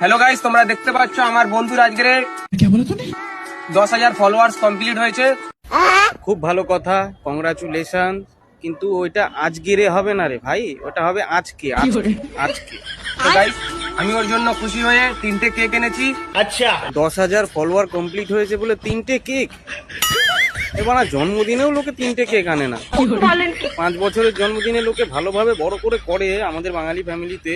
Hello guys, তোমরা দেখতে পাচ্ছ আমার বন্ধুর আজকে 10,000 ফলোয়ার্স কমপ্লিট হয়েছে। খুব ভালো কথা, কংগ্রাচুলেশন। কিন্তু ওইটা আজকেরে হবে না রে ভাই, ওটা হবে আজকে আজকে। তো গাইস, আমি ওর জন্য খুশি হয়ে 3টে কেক এনেছি। अच्छा 10,000 ফলোয়ার কমপ্লিট হয়েছে বলে 3টে কেক? এবার জন্মদিনেও লোকে 3টে কেক আনে না। 5 বছরের জন্মদিনে লোকে ভালোভাবে বড় করে করে আমাদের বাঙালি ফ্যামিলিতে,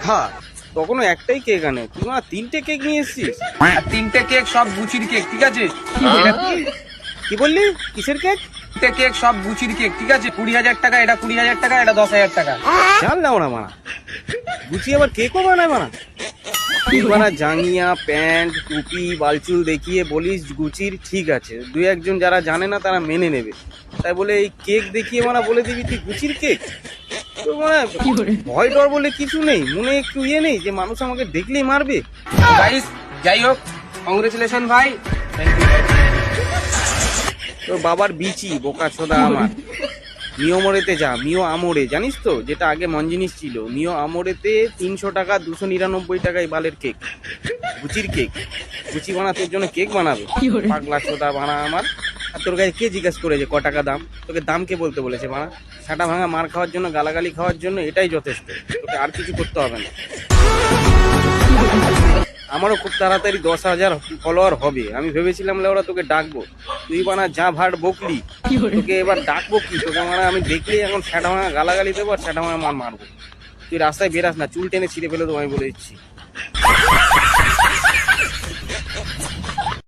হ্যাঁ, তখনও একটাই কেক আনে, তুই 3টে কেক নিয়ে এসছিস। আর 3টে কেক সব গুচির কেক, ঠিক আছে? কি বললি? কিসের কেক? 3টে কেক সব গুচির কেক, ঠিক আছে? 20,000 টাকা, এটা 20,000 টাকা, এটা 10,000 টাকা। জানলে ওরা মানা গুচি আবার কেকও বানায় মানা? তুই জাঙ্গিয়া প্যান্ট টুপি বালচুল দেখিয়ে বলিস গুচির, ঠিক আছে, দুই একজন যারা জানে না তারা মেনে নেবে, তাই বলে এই কেক দেখিয়ে বলে দিবি তুই গুচির কেক? তো ভয় ডর বলে কিছু নেই, মনে একটু নেই যে মানুষ আমাকে দেখলেই মারবে? গাইস, যাই হোক, কংগ্রেচুলেশন ভাই। তোর বাবার বিচি বোকা ছোদা আমার। মিও যা, মিও আমরে, জানিস তো, যেটা আগে মন জিনিস ছিল, মিও আমরেতে 300 টাকা 299 টাকায় বালের কেক, গুচির কেক। গুচি বানা তোর জন্য কেক বানাবে? পাগলা ছোদা বানা আমার। আর তোর কাছে কে জিজ্ঞেস করে যে ক টাকা দাম? তোকে দাম কে বলতে বলেছে বানা? সাটা ভাঙা মার খাওয়ার জন্য, গালাগালি খাওয়ার জন্য এটাই যথেষ্ট, তোকে আর কিছু করতে হবে না। আমারও খুব তাড়াতাড়ি 10,000 ফলোয়ার হবে। আমি ভেবেছিলাম ওরা তোকে ডাকবো, তুই বানা যা ভাট বকলি, তোকে এবার ডাকবো কি? তোকে আমি দেখলেই এখন সেটা ভাঙা গালাগালি দেবো আর সেটা ভাঙা মারবো। তুই রাস্তায় বেরাস না, চুল টেনে ছিঁড়ে ফেলে দেবো, আমি বলে দিচ্ছি।